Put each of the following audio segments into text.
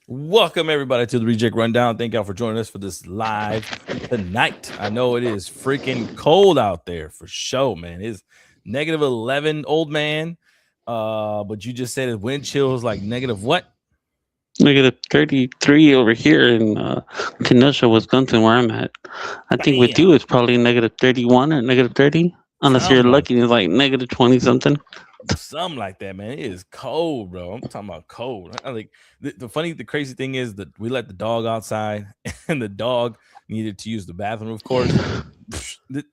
Welcome everybody to the ReJect Rundown. Thank y'all for joining us for this live tonight. I know it is freaking cold out there for sure, man. It's -11, old man. But you just said it wind chill is like negative what? -33 over here in Kenosha, Wisconsin, where I'm at. I think with Damn. you it's probably -31 or -30, unless you're Something like lucky. It's like -20 something. something like that, man. It is cold, bro. I'm talking about cold. Like the crazy thing is that we let the dog outside, and the dog needed to use the bathroom. Of course, the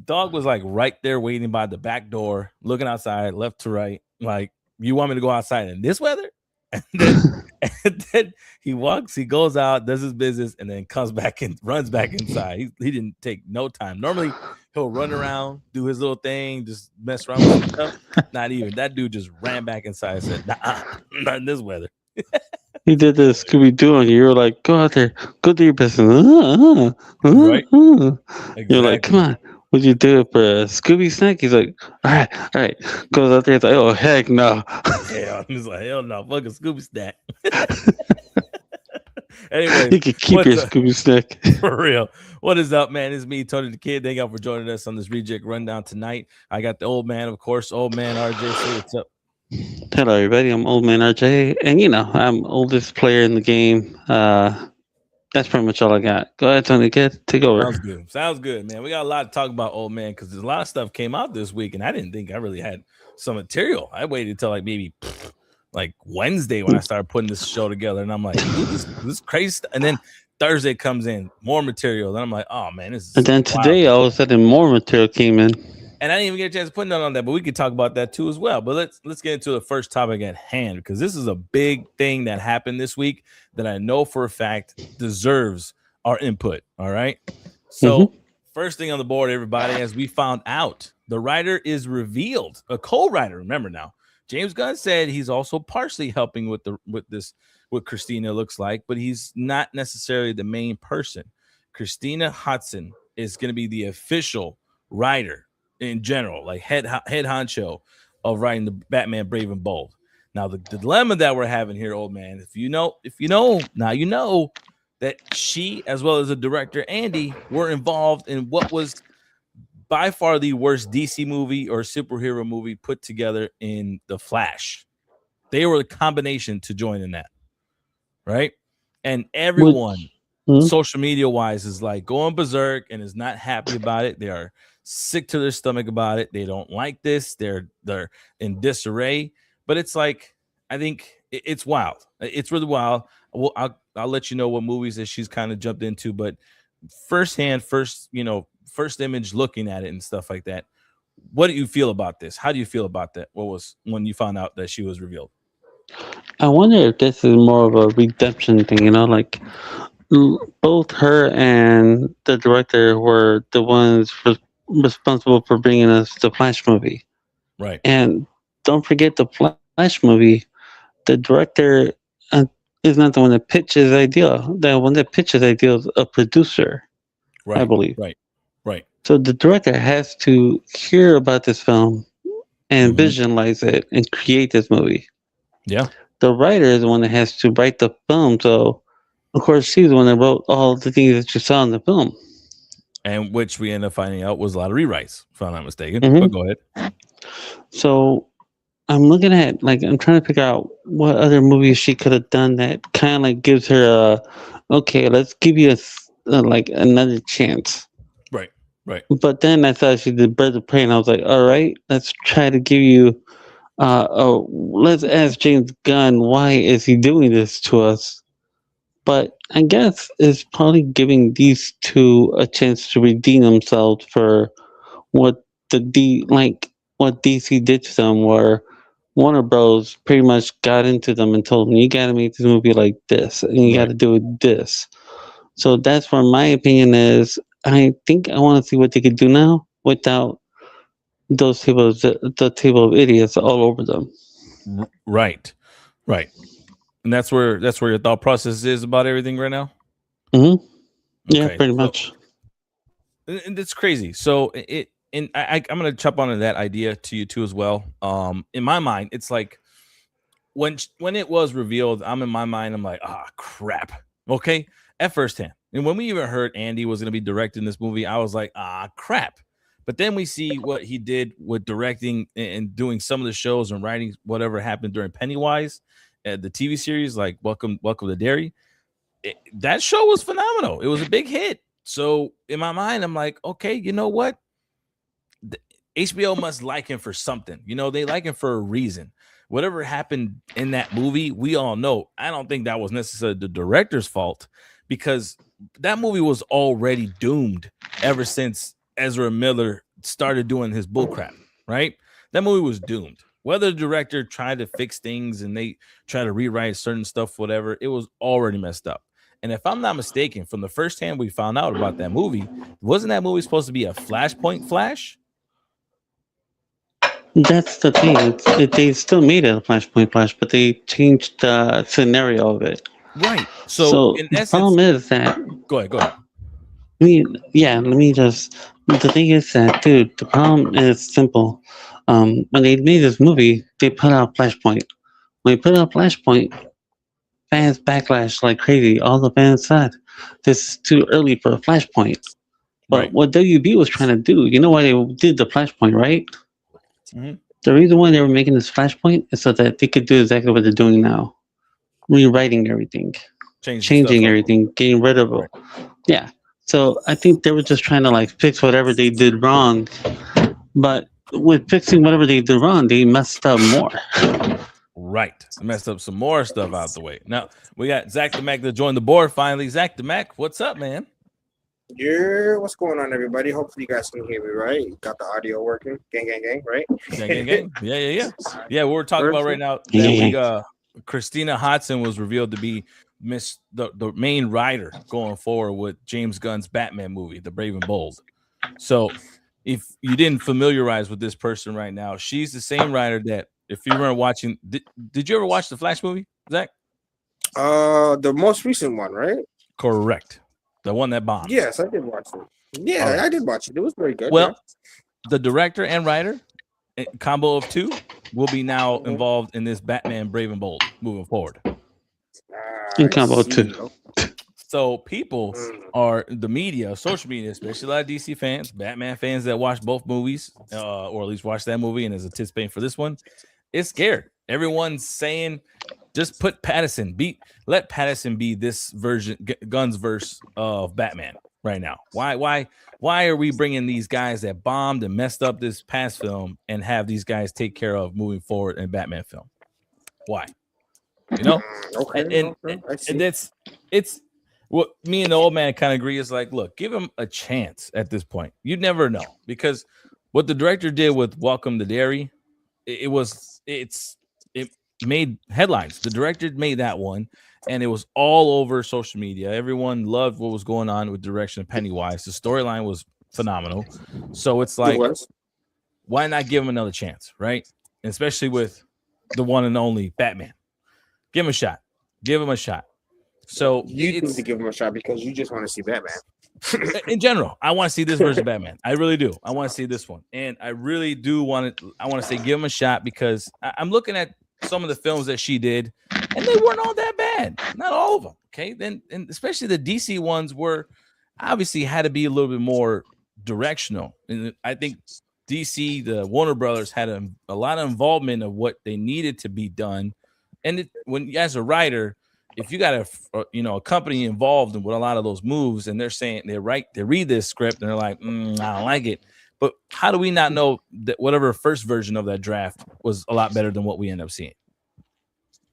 dog was like right there waiting by the back door, looking outside, left to right. Like, you want me to go outside in this weather? And then he goes out, does his business, and then comes back and runs back inside. He didn't take no time. Normally, he'll run around, do his little thing, just mess around with stuff. Not even. That dude just ran back inside and said, nah, not in this weather. He did the Scooby Doo, and you were like, "Go out there, go do your business." Right? You're like, "Come Exactly. on, would you do it for a Scooby snack?" He's like, "All right." Goes out there, it's like, "Oh heck no!" Hell, he's like, hell no, fucking Scooby snack. Anyway, You can keep your Scooby snack. for real. What is up, man? It's me, Tony the Kid. Thank y'all for joining us on this ReJect Rundown tonight. I got the old man, of course, old man RJ. Say what's up. Hello, everybody. I'm Old Man RJ, and I'm oldest player in the game. That's pretty much all I got. Go ahead, Tony. Take over. Sounds good. Sounds good, man. We got a lot to talk about, old man, because there's a lot of stuff came out this week, and I didn't think I really had some material. I waited until like maybe like Wednesday when I started putting this show together, and I'm like, this crazy. And then Thursday comes in, more material, and I'm like, oh man, this is. And then today, wild. all of a sudden, more material came in. And I didn't even get a chance to put none on that, but we could talk about that too as well. But let's get into the first topic at hand, because this is a big thing that happened this week that I know for a fact deserves our input. All right. So first thing on the board, everybody, as we found out, the writer is revealed, a co-writer. Remember now, James Gunn said he's also partially helping with what Christina looks like, but he's not necessarily the main person. Christina Hodson is going to be the official writer in general, like head honcho of writing the Batman Brave and Bold. Now, the dilemma that we're having here, old man, if you know, now you know that she, as well as the director Andy, were involved in what was by far the worst DC movie or superhero movie put together in The Flash. They were the combination to join in that, right? And everyone, social media wise, is like going berserk and is not happy about it. They are sick to their stomach about it. They don't like this. They're in disarray. But it's like, I think it's wild. It's really wild. Well, I'll let you know what movies that she's kind of jumped into, but first image looking at it and stuff like that. What do you feel about this? How do you feel about that? What was when you found out that she was revealed? I wonder if this is more of a redemption thing, like both her and the director were the ones responsible for bringing us the Flash movie. Right. And don't forget the Flash movie, the director is not the one that pitched his idea. The one that pitched his idea is a producer, right, I believe. Right. So the director has to hear about this film and visualize it and create this movie. Yeah. The writer is the one that has to write the film. So, of course, she's the one that wrote all the things that you saw in the film. And which we ended up finding out was a lot of rewrites, if I'm not mistaken. But go ahead. So I'm looking at, I'm trying to figure out what other movies she could have done that kind of gives her okay, let's give you another chance. Right. But then I thought she did Birds of Prey, and I was like, all right, let's try to give you, let's ask James Gunn, why is he doing this to us? But I guess it's probably giving these two a chance to redeem themselves for what what DC did to them, where Warner Bros. Pretty much got into them and told them, you got to make this movie like this, and you got to do it this. So that's where my opinion is. I think I want to see what they could do now without the table of idiots all over them. Right. And that's where your thought process is about everything right now. Mm-hmm. Yeah, Okay, pretty so much. and it's crazy. So I'm gonna chop onto that idea to you too as well. In my mind, it's like when it was revealed, I'm in my mind, I'm like, ah, crap. Okay, at first hand, and when we even heard Andy was gonna be directing this movie, I was like, ah, crap. But then we see what he did with directing and doing some of the shows and writing whatever happened during Pennywise, the TV series like Welcome to Derry. That show was phenomenal. It was a big hit. So in my mind, I'm like, okay, you know what? HBO must like him for something. They like him for a reason. Whatever happened in that movie, we all know. I don't think that was necessarily the director's fault because that movie was already doomed ever since Ezra Miller started doing his bullcrap, right? That movie was doomed. Whether the director tried to fix things and they try to rewrite certain stuff, whatever, it was already messed up. And if I'm not mistaken, from the first hand we found out about that movie, wasn't that movie supposed to be a Flashpoint Flash? That's the thing. They still made it a Flashpoint Flash, but they changed the scenario of it. Right. So So in the essence, problem is that go ahead, go ahead. yeah, let me just. The thing is that, dude, the problem is simple. When they made this movie, they put out Flashpoint. When they put out Flashpoint, fans backlash like crazy. All the fans said this is too early for a Flashpoint. But Right. what WB was trying to do, you know why they did the Flashpoint, right? Mhm. The reason why they were making this Flashpoint is so that they could do exactly what they're doing now, rewriting everything, Change the stuff changing up. everything, getting rid of it. Right. Yeah. So I think they were just trying to like fix whatever they did wrong. But with fixing whatever they did wrong, they messed up more. Right. I messed up some more stuff out the way. Now we got Zach the Mac that joined the board finally. Zach the Mac, what's up, man? Yeah, what's going on, everybody? Hopefully, you guys can hear me right. Got the audio working. Gang, gang, gang, right? Gang, gang, gang. Yeah, yeah, yeah. Yeah, we're talking about right Perfect. now that Yeah. we Christina Hodson was revealed to be the main writer going forward with James Gunn's Batman movie, The Brave and Bold. So if you didn't familiarize with this person right now, she's the same writer that if you were watching, did you ever watch the Flash movie, Zach? The most recent one, right? Correct. The one that bombed. Yes, I did watch it. Yeah, All right. I did watch it. It was very good. Well, the director and writer, combo of two, will be now Mhm. involved in this Batman Brave and Bold moving forward. In I combo see. too. So people Mm. are the media, social media, especially a lot of DC fans, Batman fans that watch both movies, or at least watch that movie and is anticipating for this one, is scared. Everyone's saying, just put let Patterson be this version, Gunn's verse of Batman right now. Why are we bringing these guys that bombed and messed up this past film and have these guys take care of moving forward in Batman film? Why? You know, Okay, okay, I see. and it's what me and the old man kind of agree is like, look, give him a chance at this point. You never know because what the director did with Welcome to Derry, it made headlines. The director made that one, and it was all over social media. Everyone loved what was going on with direction of Pennywise. The storyline was phenomenal. So it's It like, was. why not give him another chance, right? And especially with the one and only Batman. Give him a shot. Give him a shot. So You need to it's give him a shot because you just want to see Batman. in general, I want to see this version of Batman. I really do. I want to see this one, and I really do want to. I want to say give him a shot because I'm looking at some of the films that she did, and they weren't all that bad. Not all of them. Okay, then and especially the DC ones were obviously had to be a little bit more directional, and I think DC, the Warner Brothers, had a lot of involvement of what they needed to be done, and when as a writer if you got a company involved with a lot of those moves and they're saying they read this script and they're like I don't like it, but how do we not know that whatever first version of that draft was a lot better than what we end up seeing?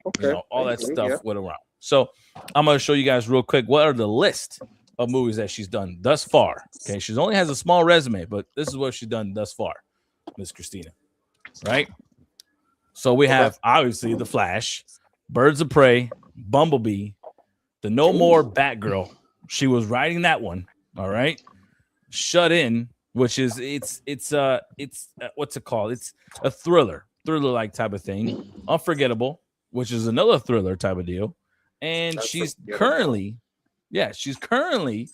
Okay, All I that agree, stuff yeah. went around. So I'm going to show you guys real quick what are the list of movies that she's done thus far. Okay, she only has a small resume, but this is what she's done thus far, Miss Christina. Right? So we have obviously The Flash, Birds of Prey, Bumblebee, the No More Batgirl. She was writing that one. All right. Shut In, which is it's what's it called? It's a thriller like type of thing. Unforgettable, which is another thriller type of deal. And she's currently Yeah, she's currently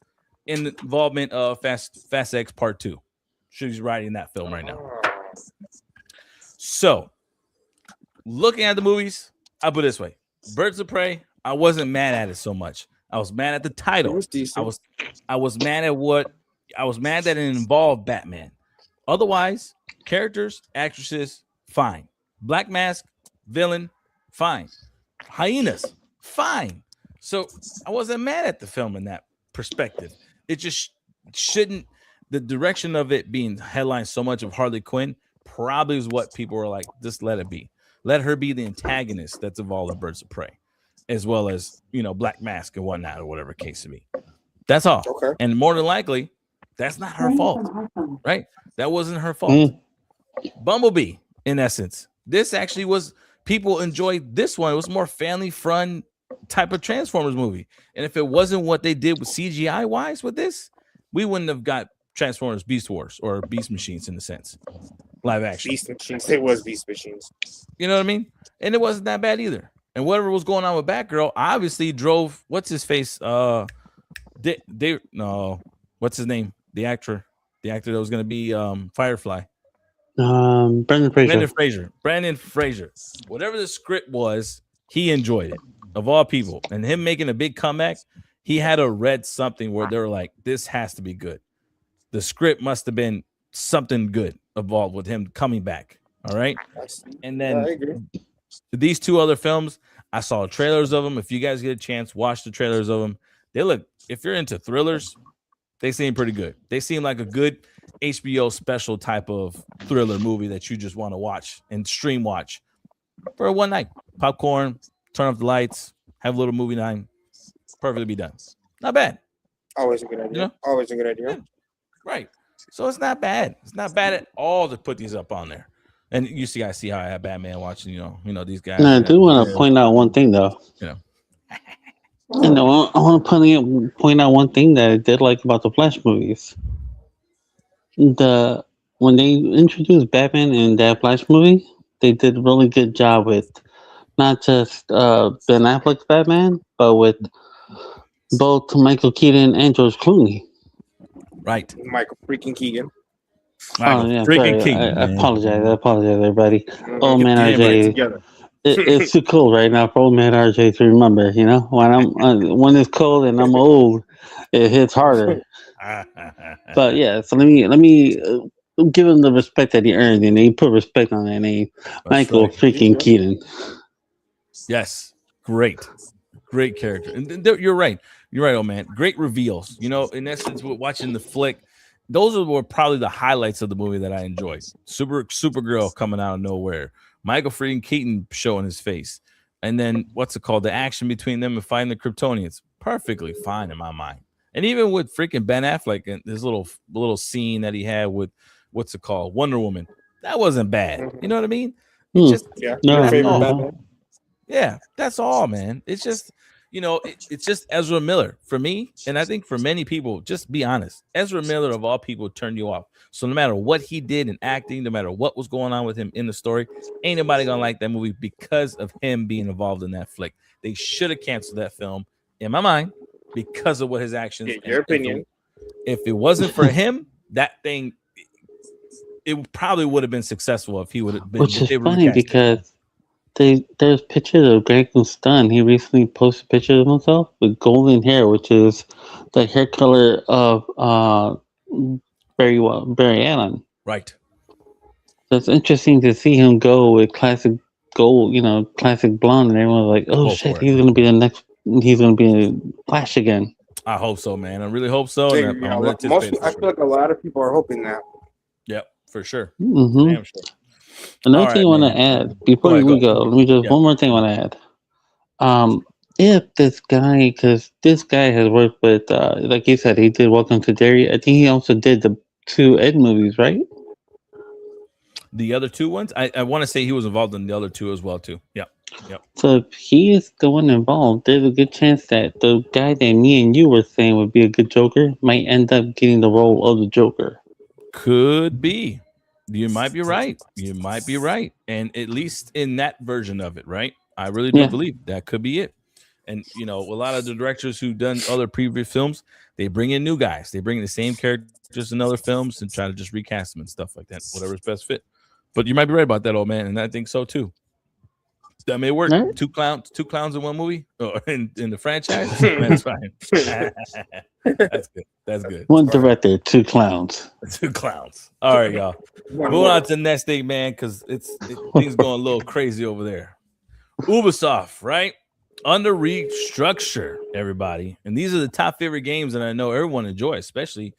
in the involvement of Fast X Part 2. She's writing that film right now. So, looking at the movies, I put it this way: Birds of Prey. I wasn't mad at it so much. I was mad at the It title. was decent. I was mad at what I was mad that it involved Batman. Otherwise, characters, actresses, fine. Black Mask, villain, fine. Hyenas, fine. So I wasn't mad at the film in that perspective. It just shouldn't. The direction of it being headlined so much of Harley Quinn probably is what people were like, just let it be. Let her be the antagonist that's involved in Birds of Prey, as well as, Black Mask and whatnot, or whatever case to be. That's all. Okay. And more than likely, that's not her fault, right? That wasn't her fault. Bumblebee, in essence, this actually was, people enjoyed this one. It was more family fun type of Transformers movie. And if it wasn't what they did with CGI wise with this, we wouldn't have got Transformers Beast Wars or Beast Machines in a sense. Live action. Beast Machines. It was Beast Machines. You know what I mean? And it wasn't that bad either. And whatever was going on with Batgirl obviously drove what's his face? What's his name? The actor that was gonna be Firefly. Brandon Fraser. Whatever the script was, he enjoyed it, of all people. And him making a big comeback, he had to read something where they were like, this has to be good. The script must have been something good involved with him coming back. All right. And then these two other films, I saw trailers of them. If you guys get a chance, watch the trailers of them. They look, if you're into thrillers, they seem pretty good. They seem like a good HBO special type of thriller movie that you just want to watch and stream watch for one night. Popcorn, turn off the lights, have a little movie night. Perfectly be done. Not bad. Always a good idea. Always a good idea. Yeah. Right. So it's not bad. It's not bad at all to put these up on there. And you guys see how I have Batman watching, these guys. I do want to point out one thing though. I want to point out one thing that I did like about the Flash movies. When they introduced Batman in that Flash movie, they did a really good job with not just Ben Affleck's Batman, but with both Michael Keaton and George Clooney. Right. Michael freaking Keegan. Keaton. I apologize, everybody. Old man RJ. It's too cold right now for old man RJ to remember. When it's cold and I'm old, it hits harder. But yeah, so let me give him the respect that he earned, and he put respect on that name, Michael freaking Keaton. Yes, great character, and you're right, old man. Great reveals. In essence, we're watching the flick. Those were probably the highlights of the movie that I enjoyed. Supergirl coming out of nowhere. Michael freaking Keaton showing his face. And then what's it called? The action between them and fighting the Kryptonians. Perfectly fine in my mind. And even with freaking Ben Affleck and his little scene that he had with what's it called? Wonder Woman. That wasn't bad. You know what I mean? It's just yeah, that's all, man. It's just it's just Ezra Miller for me, and I think for many people. Just be honest, Ezra Miller of all people turned you off. So no matter what he did in acting, no matter what was going on with him in the story, ain't nobody gonna like that movie because of him being involved in that flick. They should have canceled that film, in my mind, because of what his actions. Yeah, your opinion. If it wasn't for him, that thing, it probably would have been successful if he would have been. Which is funny because there's pictures of Greg Stunn. He recently posted pictures of himself with golden hair, which is the hair color of Barry Allen. Right. So it's interesting to see him go with classic gold, classic blonde, and everyone's like, "Oh shit, he's gonna be the next. He's gonna be a Flash again." I hope so, man. I really hope so. I feel like a lot of people are hoping that. Yep, for sure. Mm-hmm. Damn sure. Another thing I want to add before we go, let me just one more thing I want to add. If this guy, because this guy has worked with, like you said, he did Welcome to Derry. I think he also did the 2 Ed movies, right? The other 2 ones, I want to say he was involved in the other 2 as well too. Yep. So if he is the one involved, there's a good chance that the guy that me and you were saying would be a good Joker might end up getting the role of the Joker. Could be. You might be right. And at least in that version of it, right? I really do believe that could be it. And a lot of the directors who've done other previous films, they bring in new guys. They bring in the same characters in other films and try to just recast them and stuff like that, whatever's best fit. But you might be right about that, old man, and I think so too. That may work. Right? Two clowns in one movie, or in the franchise. That's fine. That's good. That's good. One director, two clowns. Two clowns. All right, y'all. One Moving more. on to the next thing, man, because things going a little crazy over there. Ubisoft, right? Under restructure, everybody. And these are the top favorite games that I know everyone enjoys, especially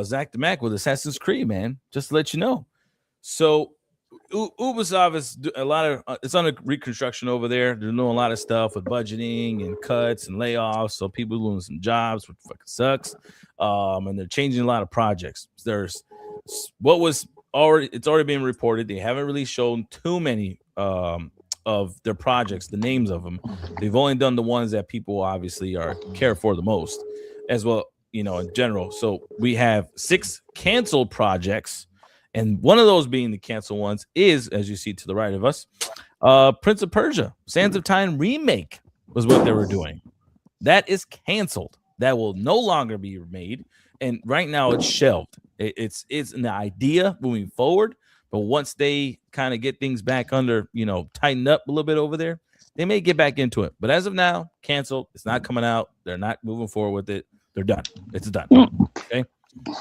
Zach the Mac with Assassin's Creed, man. Just to let you know. So Ubisoft is a lot of it's under reconstruction over there. They're doing a lot of stuff with budgeting and cuts and layoffs. So people are losing some jobs, which fucking sucks. And they're changing a lot of projects. There's it's already been reported. They haven't really shown too many of their projects, the names of them. They've only done the ones that people obviously care for the most, as well, in general. So we have 6 canceled projects. And one of those being the canceled ones is, as you see to the right of us, Prince of Persia, Sands of Time remake was what they were doing. That is canceled. That will no longer be made. And right now it's shelved. It's an idea moving forward. But once they kind of get things back under, tighten up a little bit over there, they may get back into it. But as of now, canceled. It's not coming out. They're not moving forward with it. They're done. It's done. Okay.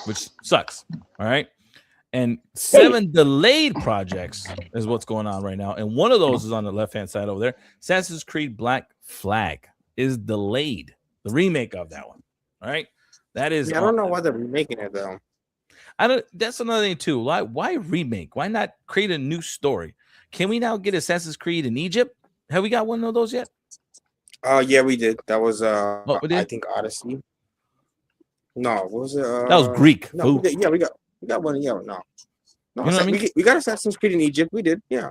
Which sucks. All right. And 7 delayed projects is what's going on right now. And one of those is on the left-hand side over there. Assassin's Creed Black Flag is delayed. The remake of that one. All right. That is. I don't know why they're remaking it though. That's another thing too. Why remake? Why not create a new story? Can we now get Assassin's Creed in Egypt? Have we got one of those yet? Yeah, we did. That was we did? I think Odyssey. No, what was it? That was Greek. No, we did. Yeah, we got one. Yeah, no. You know what I mean? We got Assassin's Creed in Egypt. We did. Yeah.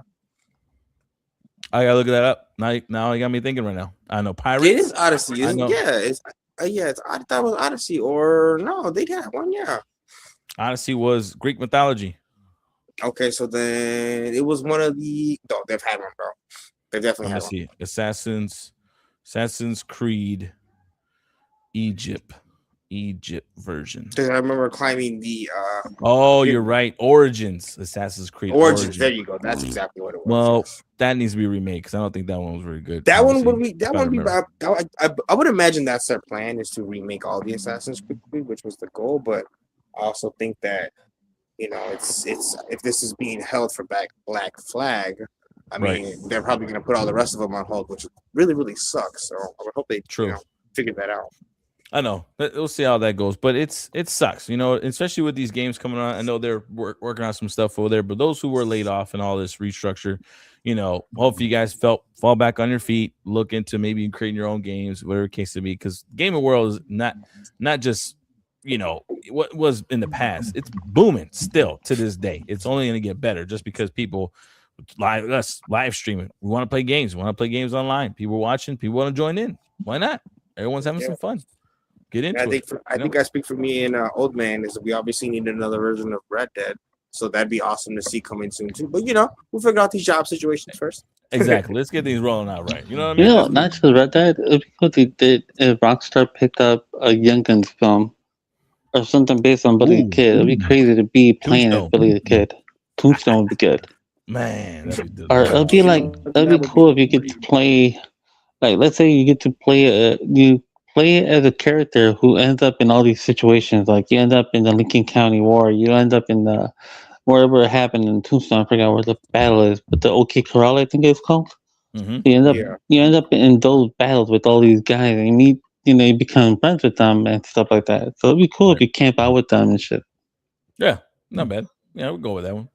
I gotta look that up. Now you got me thinking right now. I know Pirates. It is Odyssey. I know. Yeah, it's I thought it was Odyssey or no, they had one. Yeah. Odyssey was Greek mythology. Okay, so then it was one of the. No, they've had one, bro. They definitely Let had me one. see. Assassin's Creed Egypt version. Because I remember climbing the. Oh, you're right. Origins. Assassin's Creed Origins. There you go. That's exactly what it was. Well, that needs to be remade because I don't think that one was very good. That Obviously, one would be. That one would be. I would imagine that's their plan is to remake all the Assassin's Creed, which was the goal. But I also think that it's if this is being held for Black Flag, I mean they're probably going to put all the rest of them on hold, which really really sucks. So I would hope they figure that out. I know. We'll see how that goes, but it sucks, especially with these games coming on. I know they're working on some stuff over there, but those who were laid off and all this restructure, hopefully you guys fall back on your feet, look into maybe creating your own games, whatever the case may be, because gaming world is not just what was in the past. It's booming still to this day. It's only going to get better just because people live streaming. We want to play games. We want to play games online. People watching. People want to join in. Why not? Everyone's having some fun. Get into it. I think I speak for me and Old Man is we obviously need another version of Red Dead, so that'd be awesome to see coming soon too. But we'll figure out these job situations first. Exactly. Let's get things rolling out right. You know what I mean? Not just Red Dead. Because they did, if Rockstar picked up a Young Guns film or something based on Billy the Kid, it'd be crazy to be playing as Billy the Kid. Tombstone would be good. Man, or it'd be cool if you get to play, like, let's say you get to play as a character who ends up in all these situations. Like you end up in the Lincoln County War, you end up in the wherever it happened in Tombstone. I forgot where the battle is, but the OK Corral, I think it's called. Mm-hmm. You end up in those battles with all these guys, and you meet, you become friends with them and stuff like that. So it'd be cool if you camp out with them and shit. Yeah, not bad. Yeah, we'll go with that one.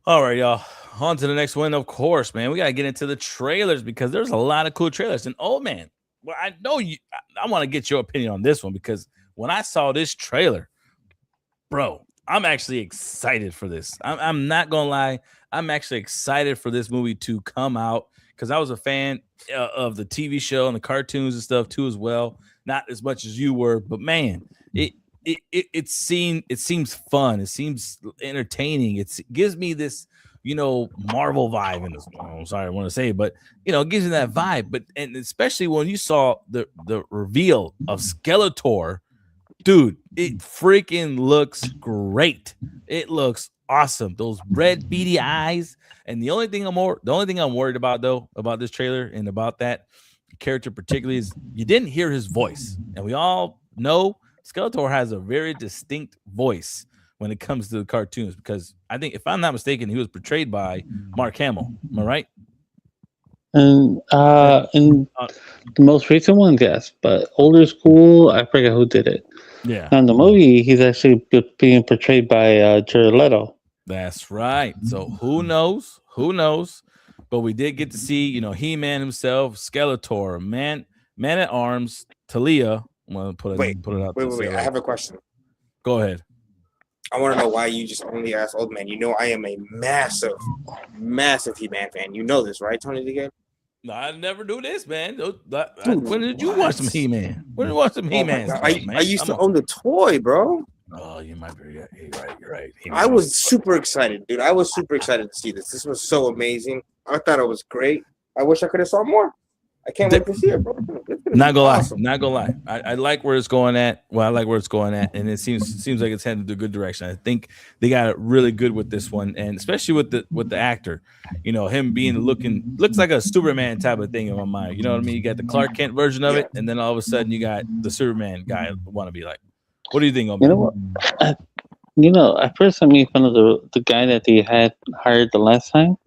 All right, y'all. On to the next one, of course, man. We got to get into the trailers because there's a lot of cool trailers. And, man, well, I know I want to get your opinion on this one because when I saw this trailer, bro, I'm actually excited for this. I'm not going to lie. I'm actually excited for this movie to come out because I was a fan of the TV show and the cartoons and stuff too as well. Not as much as you were, but, man, it seems fun. It seems entertaining. It gives me this Marvel vibe in this. I'm sorry, I want to say, but it gives you that vibe. But and especially when you saw the reveal of Skeletor, dude, it freaking looks great. It looks awesome. Those red beady eyes. And the only thing I'm worried about though about this trailer and about that character particularly is you didn't hear his voice, and we all know Skeletor has a very distinct voice when it comes to the cartoons, because I think, if I'm not mistaken, he was portrayed by Mark Hamill. Am I right? And in the most recent ones, yes, but older school, I forget who did it. Yeah. Now in the movie, he's actually being portrayed by Jared Leto. That's right. So who knows? Who knows? But we did get to see, He-Man himself, Skeletor, Man at Arms, Talia. I'm gonna put it out. Wait. I have a question. Go ahead. I want to know why you just only asked old man. I am a massive He-Man fan. You know this, right, Tony DK? No, I never knew this, man. When did you watch some He-Man? When did you watch some He-Man? I used to own the toy, bro. Oh, you might be right. You're right. I was super excited, dude. I was super excited to see this. This was so amazing. I thought it was great. I wish I could have saw more. I can't wait to see it, bro. Not gonna lie. I like where it's going at. Well, I like where it's going at, and it seems like it's headed to a good direction. I think they got it really good with this one, and especially with the actor. Him being looks like a Superman type of thing in my mind. You know what I mean? You got the Clark Kent version of it, and then all of a sudden you got the Superman guy. Want to be like, what do you think? You know what? At first I made fun of the guy that they had hired the last time.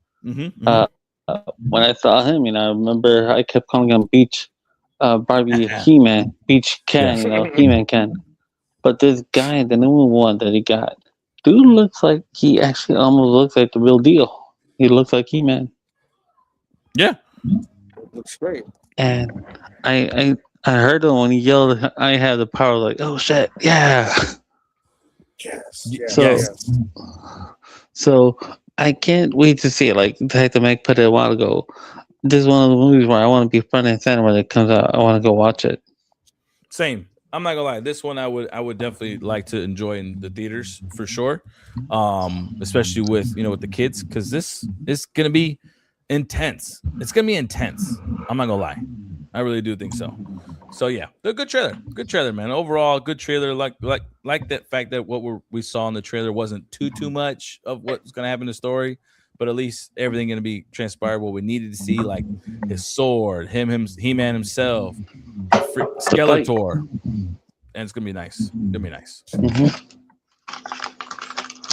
When I saw him, I remember I kept calling him Beach Barbie He-Man, Beach Ken, He-Man Ken. But this guy, the new one that he got, dude looks like he actually almost looks like the real deal. He looks like He-Man. Yeah. Looks great. And I heard him when he yelled, "I have the power," like, oh shit, yeah. Yes. So I can't wait to see it. Like the Mac put it a while ago. This is one of the movies where I want to be front and center when it comes out. I want to go watch it. Same. I'm not gonna lie. This one I would definitely like to enjoy in the theaters for sure. Especially with with the kids, because this is gonna be intense. It's gonna be intense. I'm not gonna lie. I really do think so. So yeah, the good trailer, man. Overall, good trailer. Like that fact that what we saw in the trailer wasn't too much of what's gonna happen in the story, but at least everything gonna be transpired what we needed to see, like his sword, He-Man himself, Skeletor, and it's gonna be nice.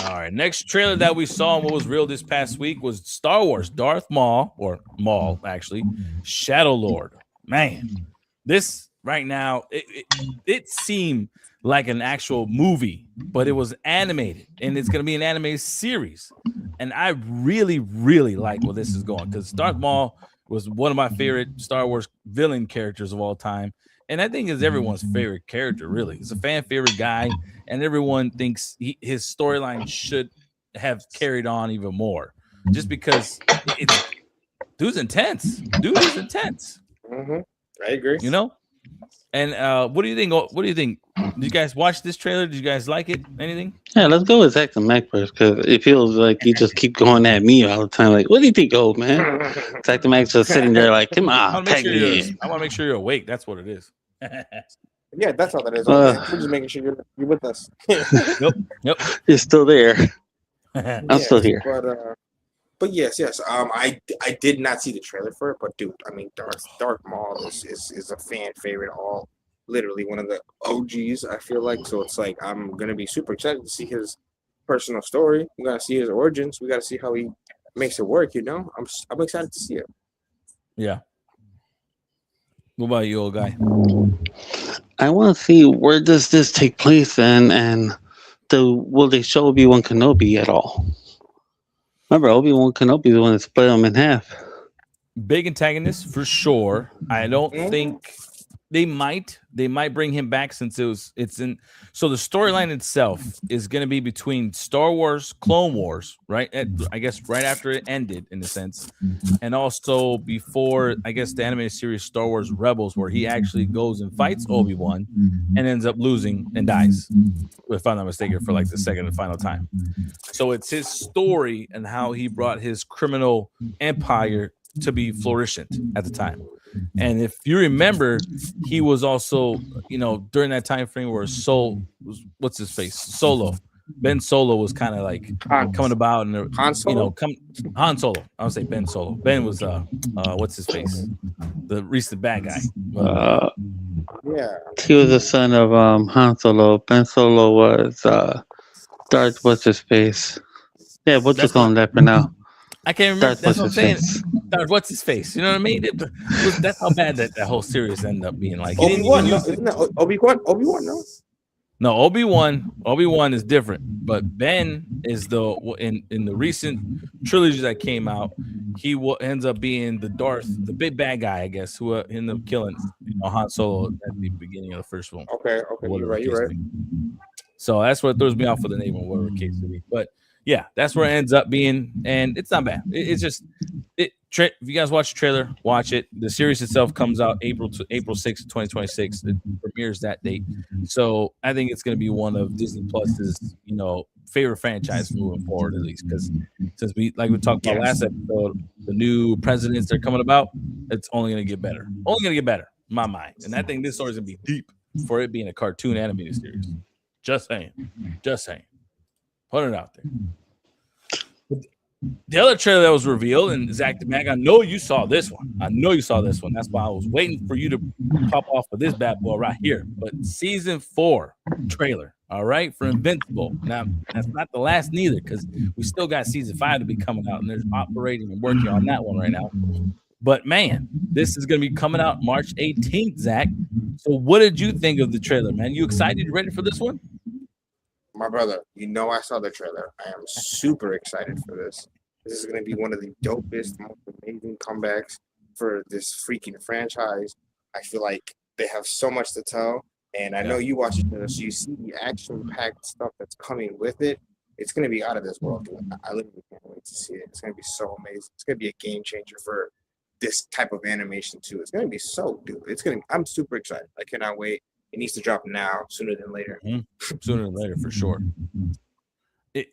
All right, next trailer that we saw and what was real this past week was Star Wars Darth Maul, or Maul actually, Shadow Lord. Man, this right now, it seemed like an actual movie, but it was animated, and it's going to be an animated series. And I really, really like where this is going, because Darth Maul was one of my favorite Star Wars villain characters of all time. And I think is everyone's favorite character, really. He's a fan favorite guy, and everyone thinks his storyline should have carried on even more, just because dude's intense. Dude is intense. Mm-hmm. I agree. And what do you think? What do you think? Did you guys watch this trailer? Did you guys like it? Anything? Yeah, let's go with Zach and Mac first, because it feels like you just keep going at me all the time. Like, what do you think, old man? Zach and Mac's just sitting there like, come on, tag me in. I want to make sure you're awake. That's what it is. Yeah, that's all that is. We're just making sure you're with us. Yep. You're still there. I'm still here. But yes. I did not see the trailer for it, but dude, I mean, Darth Maul is a fan favorite, literally one of the OGs. I feel like, so it's like I'm gonna be super excited to see his personal story. We gotta see his origins. We gotta see how he makes it work. I'm excited to see it. Yeah. What about you, old guy? I want to see where does this take place, and will they show Obi-Wan Kenobi at all? Remember, Obi-Wan Kenobi is the one that split him in half. Big antagonist for sure. I don't think They might bring him back since it's in. So the storyline itself is going to be between Star Wars, Clone Wars, right? I guess right after it ended, in a sense, and also before, I guess, the animated series Star Wars Rebels, where he actually goes and fights Obi-Wan and ends up losing and dies, if I'm not mistaken, for like the second and final time. So it's his story and how he brought his criminal empire to be flourishing at the time. And if you remember, he was also, during that time frame where what's his face? Ben Solo was kind of like coming about, and Han Solo? Han Solo. I would say Ben Solo. Ben was what's his face? The recent bad guy. Yeah. He was the son of Han Solo. Ben Solo was Darth what's his face. Yeah, what's you call him that for now? I can't remember. That's what I'm saying. What's his face? You know what I mean? That's how bad that whole series ended up being. Like Obi-Wan, isn't that Obi-Wan? Obi-Wan, no. No, Obi-Wan is different, but Ben is in the recent trilogy that came out. He ends up being the big bad guy, I guess, who ended up killing Han Solo at the beginning of the first one. Okay, you're right. So that's what throws me off for the name of whatever case to be. But yeah, that's where it ends up being, and it's not bad. It's just if you guys watch the trailer, watch it. The series itself comes out April 6th, 2026. It premieres that date. So I think it's going to be one of Disney Plus's, favorite franchise moving forward, at least, because since we talked about last episode, the new presidents they're coming about, it's only going to get better. Only going to get better, in my mind. And I think this story is going to be deep for it being a cartoon animated series. Just saying. Put it out there. The other trailer that was revealed, and Zach DeMag, I know you saw this one. That's why I was waiting for you to pop off of this bad boy right here. But season 4 trailer, all right, for Invincible. Now, that's not the last neither, because we still got season 5 to be coming out, and they're operating and working on that one right now. But man, this is going to be coming out March 18th, Zach. So what did you think of the trailer, man? You excited? You ready for this one? My brother, I saw the trailer. I am super excited for this. This is going to be one of the dopest, most amazing comebacks for this freaking franchise. I feel like they have so much to tell. And I know you watch it, so you see the action-packed stuff that's coming with it. It's going to be out of this world. I literally can't wait to see it. It's going to be so amazing. It's going to be a game changer for this type of animation, too. It's going to be so dope. I'm super excited. I cannot wait. It needs to drop now, sooner than later. Sooner than later, for sure.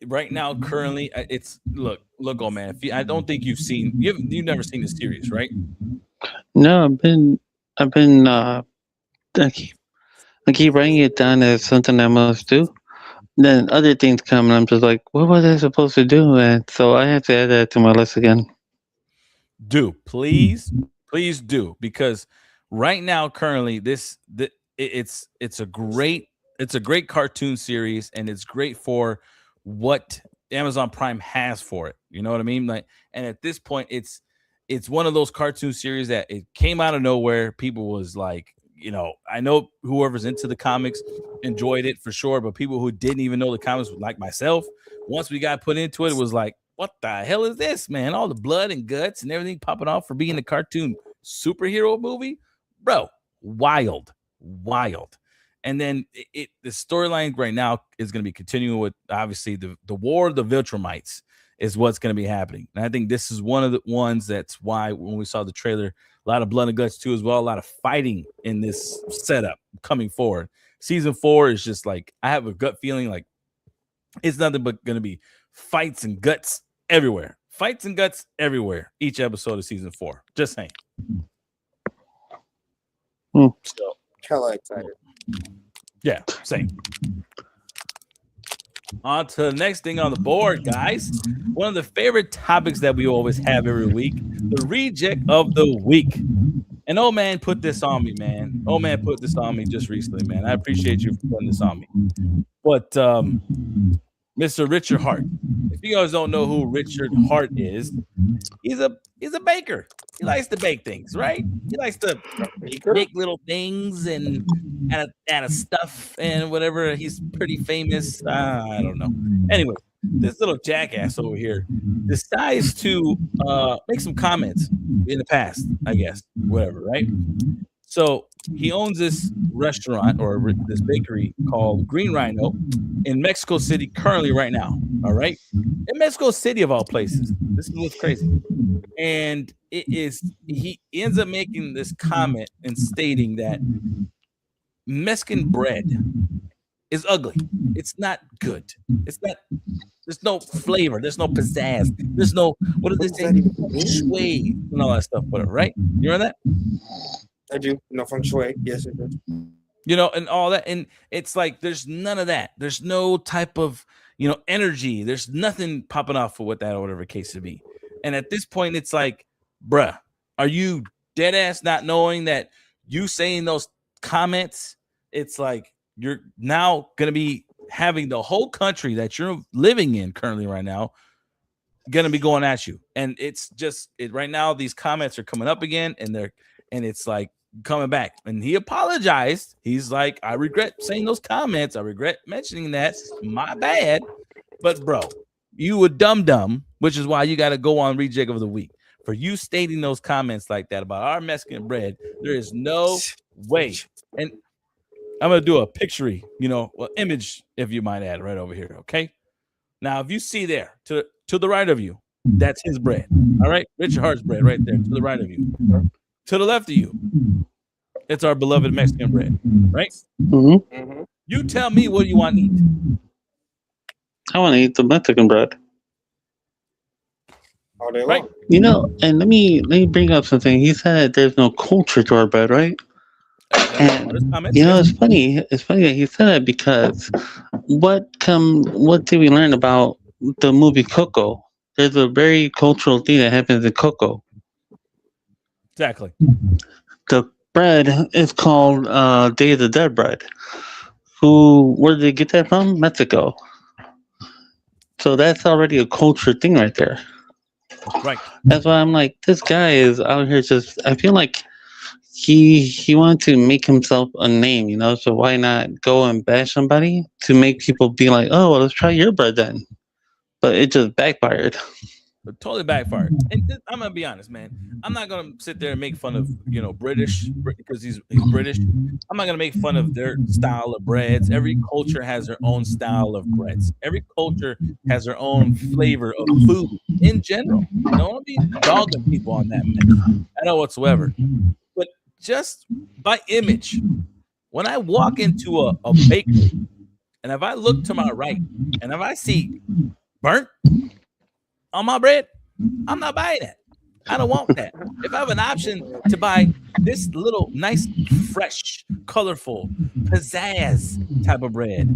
Right now, currently, it's look, oh man. I don't think you've never seen the series, right? No, I keep writing it down as something I must do. Then other things come, and I'm just like, what was I supposed to do? And so I have to add that to my list again. Please do, because right now, currently, it's a great cartoon series, and it's great for what Amazon Prime has for it. You know what I mean? Like, and at this point, it's one of those cartoon series that it came out of nowhere. People was like, I know whoever's into the comics enjoyed it for sure, but people who didn't even know the comics, like myself, once we got put into it, it was like, what the hell is this, man? All the blood and guts and everything popping off for being a cartoon superhero movie, bro. Wild. And then the storyline right now is going to be continuing with, obviously, the War of the Viltrumites is what's going to be happening. And I think this is one of the ones that's why when we saw the trailer, a lot of blood and guts too as well, a lot of fighting in this setup coming forward. Season 4 is just like, I have a gut feeling like it's nothing but going to be fights and guts everywhere. Each episode of season 4. Just saying. So, hella excited. Yeah, same. On to the next thing on the board, guys. One of the favorite topics that we always have every week, the ReJect of the week. And old man put this on me, man. Old man put this on me just recently, man. I appreciate you for putting this on me. But Mr. Richard Hart. If you guys don't know who Richard Hart is, he's a baker. He likes to bake things, right? He likes to make little things and add a stuff and whatever. He's pretty famous. I don't know. Anyway, this little jackass over here decides to make some comments in the past, I guess, whatever, right? So he owns this restaurant or this bakery called Green Rhino in Mexico City currently right now. All right. In Mexico City of all places. This is what's crazy. And he ends up making this comment and stating that Mexican bread is ugly. It's not good. It's not. There's no flavor. There's no pizzazz. There's no, what do they say? Shui and all that stuff. Whatever, right? You know that? I do. No feng shui. Yes, I do. You know, and all that. And it's like there's none of that. There's no type of, energy. There's nothing popping off for what that or whatever case to be. And at this point, it's like, bruh, are you dead ass not knowing that you saying those comments? It's like you're now gonna be having the whole country that you're living in currently right now gonna be going at you. And it's just right now, these comments are coming up again, and it's like coming back. And he apologized. He's like, I regret saying those comments. I regret mentioning that. My bad. But bro, you a dumb, which is why you got to go on ReJect of the Week. For you stating those comments like that about our Mexican bread, there is no way. And I'm gonna do a picture, image, if you might add, right over here. Okay. Now, if you see there to the right of you, that's his bread. All right, Richard Hart's bread right there to the right of you. To the left of you, it's our beloved Mexican bread, right? Mm-hmm. You tell me what you want to eat. I want to eat the Mexican bread. All day Right. long. And let me bring up something. He said there's no culture to our bread, right? And it's funny. It's funny that he said that because what did we learn about the movie Coco? There's a very cultural thing that happens in Coco. Exactly. The bread is called Day of the Dead bread. Where did they get that from? Mexico. So that's already a culture thing right there. Right. That's why I'm like, this guy is out here I feel like he wanted to make himself a name, so why not go and bash somebody to make people be like, oh, well, let's try your bread then. But it just backfired. But totally backfired. And I'm gonna be honest, man. I'm not gonna sit there and make fun of British because he's British. I'm not gonna make fun of their style of breads. Every culture has their own style of breads. Every culture has their own flavor of food in general. Don't be dogging people on that, man. I don't whatsoever. But just by image, when I walk into a bakery, and if I look to my right, and if I see burnt on my bread, I'm not buying that. I don't want that. If I have an option to buy this little nice, fresh, colorful, pizzazz type of bread,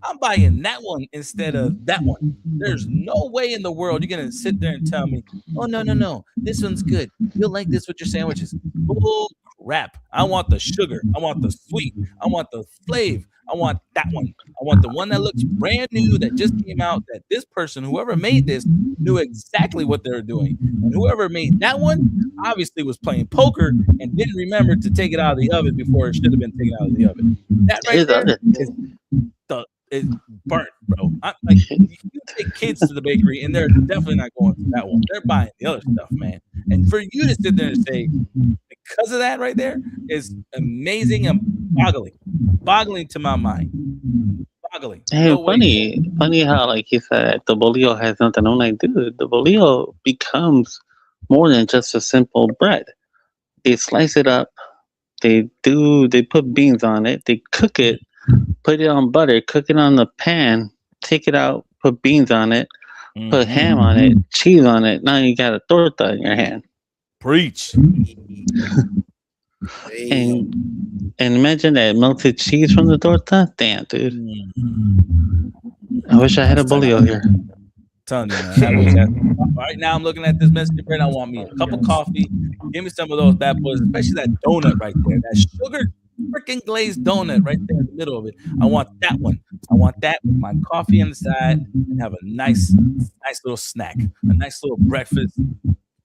I'm buying that one instead of that one. There's no way in the world you're gonna sit there and tell me, oh no, this one's good. You'll like this with your sandwiches. Bull crap. I want the sugar. I want the sweet. I want the flavor. I want that one. I want the one that looks brand new that just came out, that this person, whoever made this, knew exactly what they were doing. And whoever made that one obviously was playing poker and didn't remember to take it out of the oven before it should have been taken out of the oven. That right there is burnt, bro. You take kids to the bakery and they're definitely not going to that one. They're buying the other stuff, man. And for you to sit there and say, because of that right there is amazing and boggling to my mind. Boggling. Hey, no funny how like he said the bolillo has nothing. I'm like, dude, the bolillo becomes more than just a simple bread. They slice it up. They put beans on it. They cook it, put it on butter, cook it on the pan, take it out, put beans on it, put ham on it, cheese on it. Now you got a torta in your hand. Preach. And imagine that melted cheese from the torta. Damn, dude. I wish I had a bolillo here. Telling you, man. Right now, I'm looking at this Mexican bread. I want me a cup of coffee. Give me some of those bad boys, especially that donut right there. That sugar freaking glazed donut right there in the middle of it. I want that one. I want that with my coffee on the side and have a nice little snack, a nice little breakfast.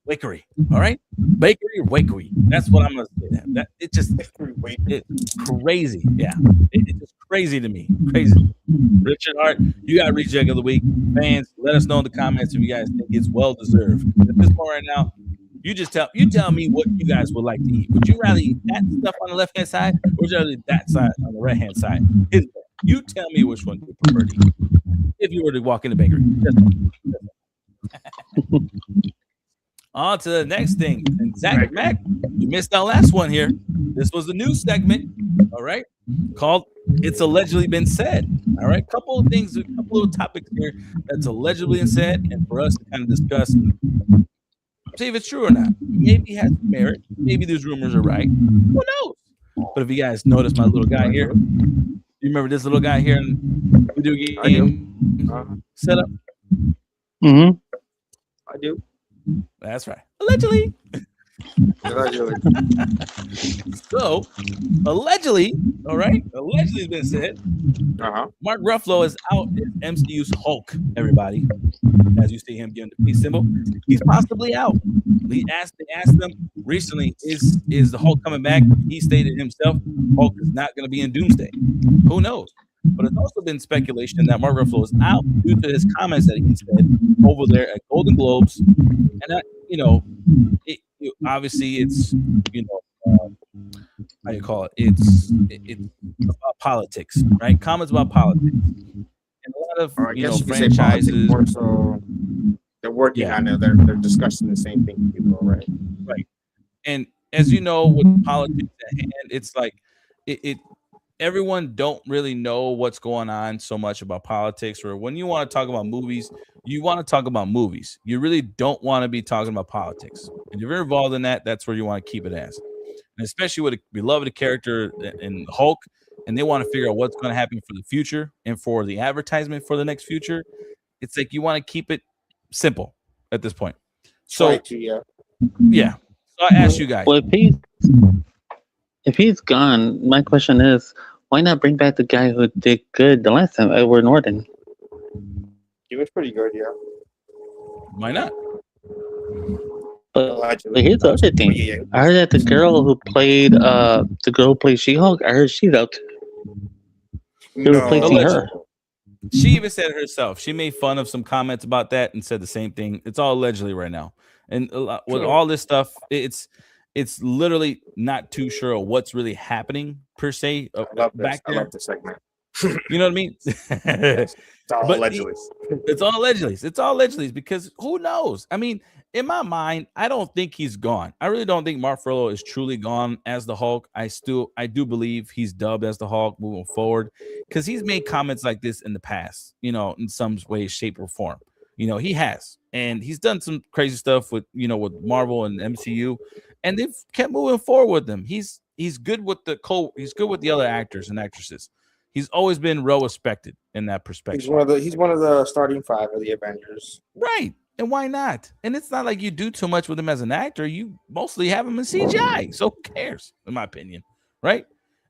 Wakery, all right? Bakery or wakery. That's what I'm gonna say. It's crazy. Yeah, it's just crazy to me. Crazy. Richard Hart, you got ReJect of the Week. Fans, let us know in the comments if you guys think it's well deserved. At this point right now, You tell me what you guys would like to eat. Would you rather eat that stuff on the left hand side, or would you rather eat that side on the right hand side? You tell me which one you prefer to eat if you were to walk in the bakery. On to the next thing. And Zach Mac, you missed our last one here. This was the new segment, all right, called It's Allegedly Been Said. All right, couple of things, a couple of topics here that's allegedly been said, and for us to kind of discuss, see if it's true or not. Maybe it has merit. Maybe these rumors are right. Who knows? But if you guys notice my little guy here, you remember this little guy here in video game setup? Mm-hmm. I do. That's right. Allegedly. So, allegedly, all right, allegedly has been said, Mark Ruffalo is out as MCU's Hulk, everybody. As you see him giving the peace symbol, he's possibly out. They asked them recently, is the Hulk coming back? He stated himself, Hulk is not going to be in Doomsday. Who knows? But it's also been speculation that Mark Ruffalo is out due to his comments that he said over there at Golden Globes. And that, obviously it's, how you call it? It's about politics, right? Comments about politics. And a lot of, franchises. More so they're working on it. They're discussing the same thing, people, right? Right. And as you know, with politics at hand, it's like everyone don't really know what's going on so much about politics, or when you want to talk about movies, you want to talk about movies. You really don't want to be talking about politics. And if you're involved in that, that's where you want to keep it as. And especially with a beloved character in Hulk, and they want to figure out what's going to happen for the future and for the advertisement for the next future. It's like you want to keep it simple at this point. So, yeah. So I ask you guys. Well, if he's gone, my question is, why not bring back the guy who did good the last time, Edward Norton? He was pretty good, yeah. Why not? But here's the other thing. I heard that the girl who played She-Hulk, I heard she's out. They're replacing her. She even said herself. She made fun of some comments about that and said the same thing. It's all allegedly right now. And with all this stuff, it's literally not too sure of what's really happening per se back there. I love this segment. You know what I mean? It's all allegedly. It's all allegedly. It's all allegedly because who knows? I mean, in my mind, I don't think he's gone. I really don't think Mark Ruffalo is truly gone as the Hulk. I do believe he's dubbed as the Hulk moving forward because he's made comments like this in the past, in some way, shape, or form. He has, and he's done some crazy stuff with Marvel and MCU, and they've kept moving forward with him. He's good with he's good with the other actors and actresses. He's always been well respected in that perspective. He's one of the starting five of the Avengers. Right. And why not? And it's not like you do too much with him as an actor. You mostly have him in CGI. So who cares, in my opinion? Right?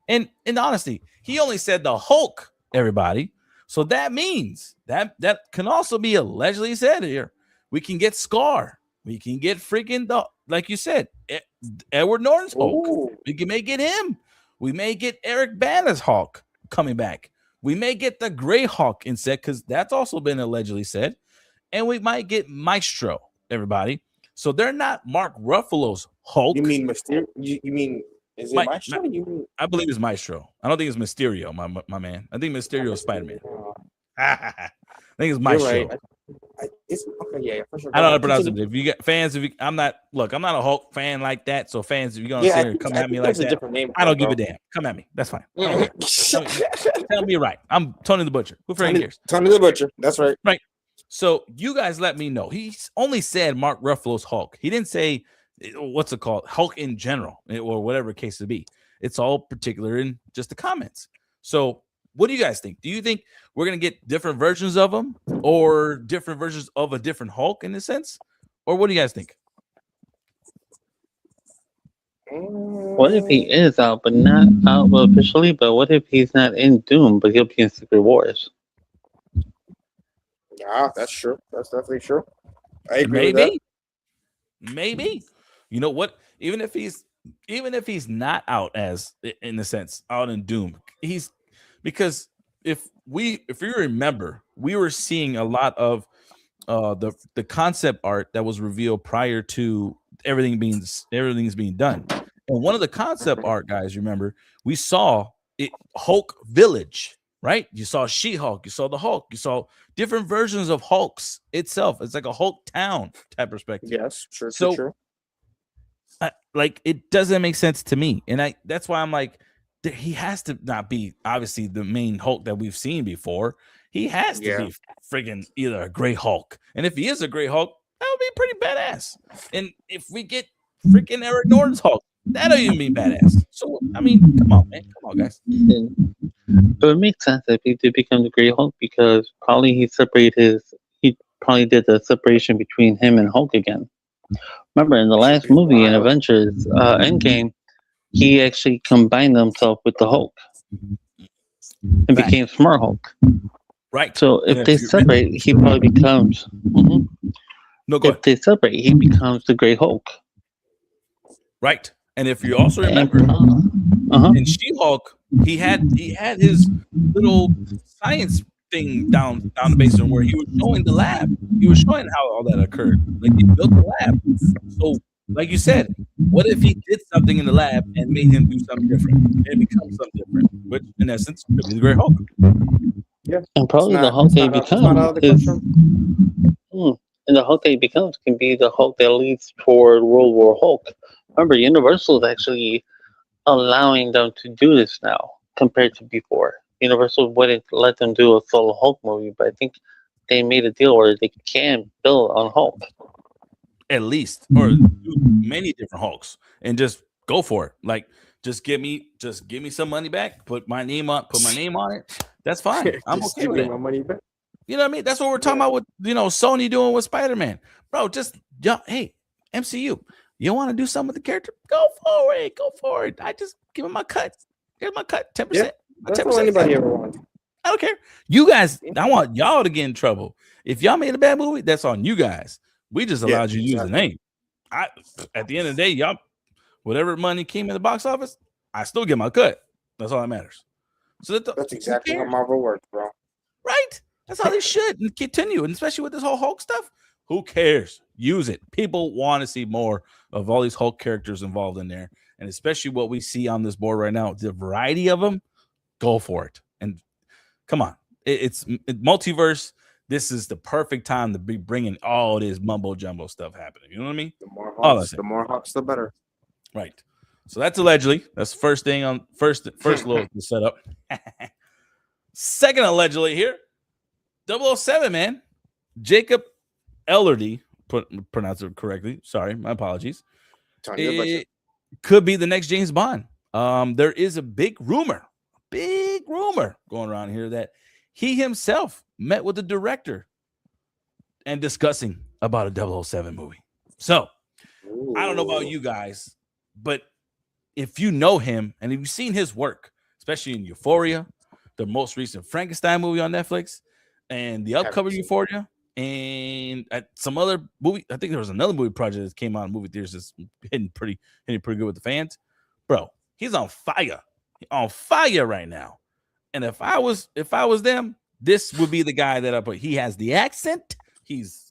And honestly, he only said the Hulk, everybody. So that means that can also be allegedly said here. We can get Scar. We can get freaking, like you said, Edward Norton's Hulk. Ooh. We may get him. We may get Eric Bana's Hulk coming back. We may get the Gray Hulk instead, because that's also been allegedly said. And we might get Maestro, everybody. So they're not Mark Ruffalo's Hulk. You mean Mysterio? You mean, is it Maestro? I believe it's Maestro. I don't think it's Mysterio, my man. I think Mysterio is Spider-Man. I think it's Maestro. Right. It's okay, yeah, for sure. I don't know how to pronounce it. If you get fans, I'm not a Hulk fan like that. So fans, if you're gonna sit here and come at me like that, I don't give a damn. Come at me. That's fine. Tell me right. I'm Tony the Butcher. Who freaking cares? Tony the Butcher. That's right. Right. So you guys let me know. He's only said Mark Ruffalo's Hulk. He didn't say what's it called, Hulk in general, or whatever case to be. It's all particular in just the comments. So what do you guys think? Do you think we're going to get different versions of him or different versions of a different Hulk in a sense? Or what do you guys think? What if he is out, but not out officially? But what if he's not in Doom, but he'll be in Secret Wars? Yeah, that's true. That's definitely true. I agree with that. Maybe. You know what? Even if he's not out as, in a sense, out in Doom, because if you remember, we were seeing a lot of the concept art that was revealed prior to everything's being done. And one of the concept art guys, remember, we saw it Hulk Village, right? You saw She-Hulk, you saw the Hulk, you saw different versions of Hulks itself. It's like a Hulk town type perspective. Yes, true, So, true. like, it doesn't make sense to me, and that's why I'm like, he has to not be obviously the main Hulk that we've seen before. He has to be friggin' either a Gray Hulk, and if he is a Gray Hulk, that would be pretty badass. And if we get freaking Eric Norton's Hulk, that'll even be badass. So I mean, come on, man, come on, guys. So it makes sense if he did become the Grey Hulk because probably he probably did the separation between him and Hulk again. Remember in the last movie in Avengers Endgame, he actually combined himself with the Hulk and became Smart Hulk. Right. So if they separate, he probably becomes. No, go ahead. If they separate, he becomes the Grey Hulk. Right. And if you also remember, in She-Hulk, he had his little science thing down the basement where he was showing the lab. He was showing how all that occurred. Like he built the lab. So, like you said, what if he did something in the lab and made him do something different and become something different, which in essence could be the Great Hulk. Yeah, and probably the Hulk they become and the Hulk they becomes can be the Hulk that leads toward World War Hulk. Remember, Universal is actually allowing them to do this now compared to before. Universal wouldn't let them do a solo Hulk movie, but I think they made a deal where they can build on Hulk. At least, or do many different Hulks and just go for it. Like, just give me some money back. Put my name on it. That's fine. I'm okay with it. My money back. You know what I mean? That's what we're talking about with Sony doing with Spider-Man, bro. Hey, MCU, you want to do something with the character? Go for it. I just give him my cut. Give him my cut, 10%. Yeah, that's what anybody ever wants. I don't care. You guys, I want y'all to get in trouble. If y'all made a bad movie, that's on you guys. We just allowed you to use the name. At the end of the day, y'all, whatever money came in the box office, I still get my cut. That's all that matters. So that's exactly how Marvel works, bro. Right? That's how they should continue, and especially with this whole Hulk stuff. Who cares? Use it. People want to see more of all these Hulk characters involved in there, and especially what we see on this board right now, the variety of them. Go for it, and come on, it's multiverse. This is the perfect time to be bringing all this mumbo jumbo stuff happening. You know what I mean? The more Hulks, the better. Right. So that's allegedly. That's the first thing on first little setup. Second allegedly here, 007, man. Jacob Elordi, pronounce it correctly. Sorry, my apologies. It could be the next James Bond. There is a big rumor going around here that he himself met with the director and discussing about a 007 movie. So, I don't know about you guys, but if you know him and if you've seen his work, especially in Euphoria, the most recent Frankenstein movie on Netflix, and the upcoming Euphoria, and at some other movie, I think there was another movie project that came out in movie theaters that's hitting pretty good with the fans. Bro, he's on fire right now. And if I was them, this would be the guy that I put. He has the accent.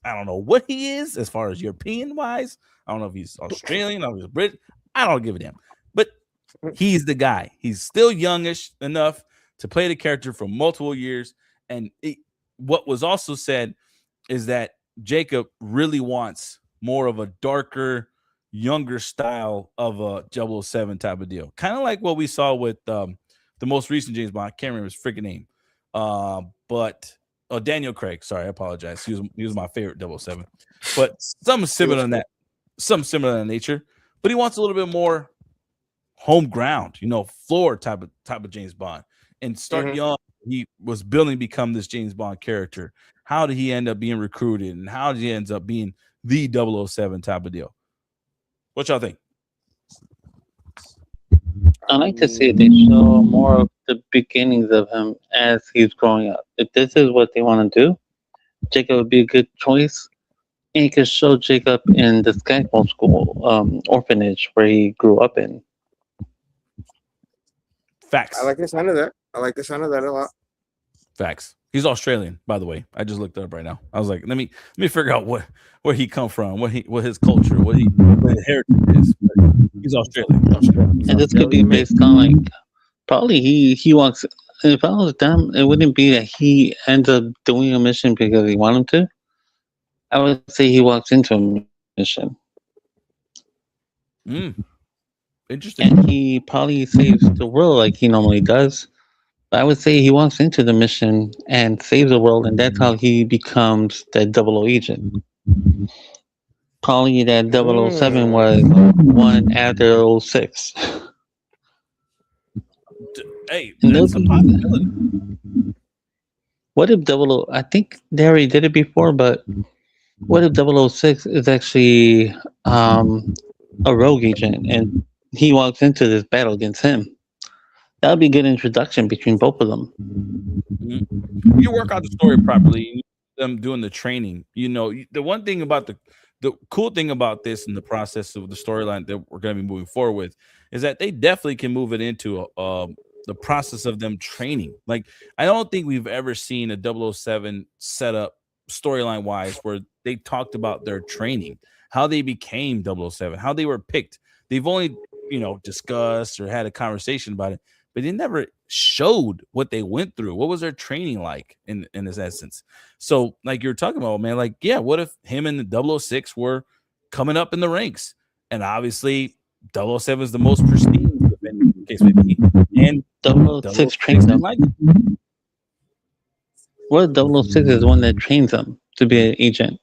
I don't know what he is as far as European wise. I don't know if he's Australian or he's British. I don't give a damn. But he's the guy. He's still youngish enough to play the character for multiple years. And what was also said is that Jacob really wants more of a darker, younger style of a 007 type of deal. Kind of like what we saw with the most recent James Bond. I can't remember his freaking name. But Daniel Craig. Sorry, I apologize. He was my favorite 007. But something similar in that, some similar in nature. But he wants a little bit more home ground, floor type of James Bond. And start young. He was building to become this James Bond character. How did he end up being recruited, and how did he end up being the 007 type of deal? What y'all think? I like to see they show more of the beginnings of him as he's growing up. If this is what they want to do, Jacob would be a good choice. And you could show Jacob in the Skyfall School orphanage where he grew up in. Facts. I like the sound of that. A lot. Facts. He's Australian, by the way. I just looked it up right now. I was like, let me figure out where he come from, what his culture, what his heritage is. But he's Australian. And this could be based on like probably he wants. If I was them, it wouldn't be that he ends up doing a mission because he wanted to. I would say he walks into a mission. Interesting. And he probably saves the world like he normally does. But I would say he walks into the mission and saves the world, and that's how he becomes that 00 agent. Probably that 007 was one after 06. Hey, that's a possibility. What if 00? I think they already did it before, but what if 006 is actually a rogue agent and he walks into this battle against him? That would be a good introduction between both of them. You work out the story properly. Them doing the training. You know, the one thing about the cool thing about this in the process of the storyline that we're going to be moving forward with is that they definitely can move it into the process of them training. Like, I don't think we've ever seen a 007 setup storyline wise where they talked about their training, how they became 007, how they were picked. They've only, discussed or had a conversation about it, but they never showed what they went through. What was their training like in this essence? So, like you're talking about, man, like, yeah, what if him and the 006 were coming up in the ranks? And obviously 007 is the most pristine, in case maybe, and 006 trains them. Like, what if 006 is the one that trains them to be an agent?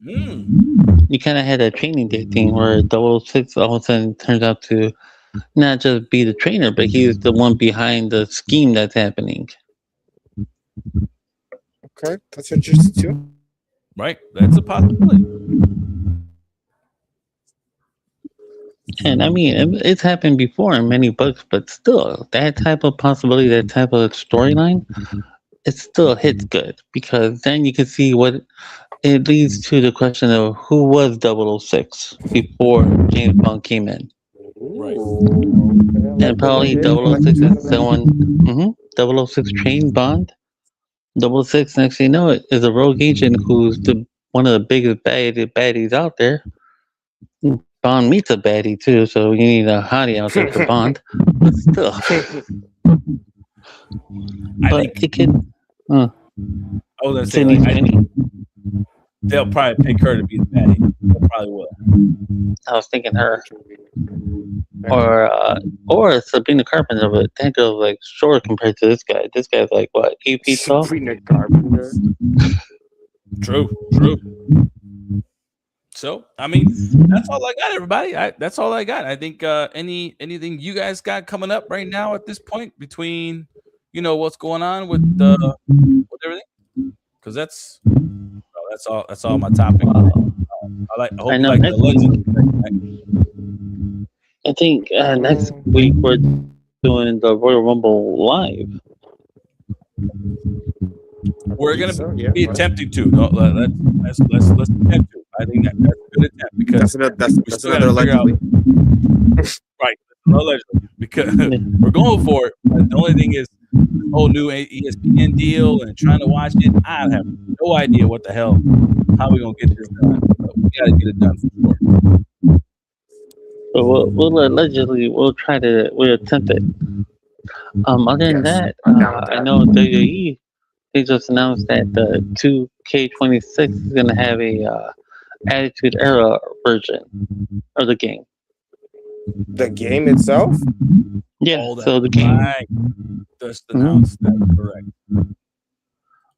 You kind of had a training day thing where 006 all of a sudden turns out to not just be the trainer, but he's the one behind the scheme that's happening. Okay, that's interesting too. Right, that's a possibility. And I mean, it's happened before in many books, but still, that type of possibility, that type of storyline, it still hits good because then you can see what it leads to the question of who was 006 before James Bond came in. Right. And probably 006 is someone, 006 trained Bond. 006, next thing you know, it is a rogue agent who's one of the biggest baddies out there. Bond meets a baddie too, so you need a hottie out there for Bond. But still. It could. I was gonna say, they'll probably pick her to be the baddie. They probably will. I was thinking her. Or Sabrina Carpenter, but that girl's like short compared to this guy. This guy's like what, 8 feet tall? Sabrina Carpenter. True. So, I mean, that's all I got, everybody. That's all I got. I think anything you guys got coming up right now at this point between, what's going on with everything, because that's all my topic. I know next week, I think next week we're doing the Royal Rumble live. We're gonna be attempting to. No, let's attempt to. I think that's a good attempt because that's another allegedly. Right, allegedly, because we're going for it. But the only thing is, the whole new ESPN deal and trying to watch it. I have no idea what the hell how we gonna get this done. But we gotta get it done for sure. So we'll attempt it. Other than that, I know WWE, they just announced that the 2K26 is going to have a Attitude Era version of the game. The game itself? Yeah, so the game. Right. Just announced. That's correct.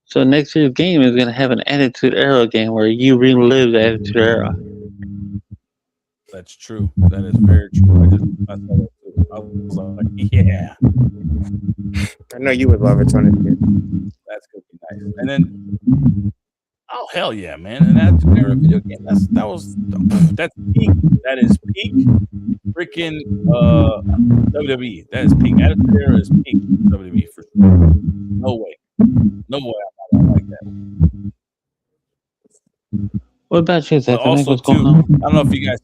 So next year's game is going to have an Attitude Era game where you relive the Attitude Era. That's true. That is very true. I was like, yeah. I know you would love it, Tony. That's gonna be nice. And then, oh hell yeah, man! And that's a video game. That's peak. That is peak. Freaking WWE. That is peak. Attitude Era is peak WWE for sure. No way. I'm not like that. What about you, Zach? Also, what's going on? I don't know if you guys.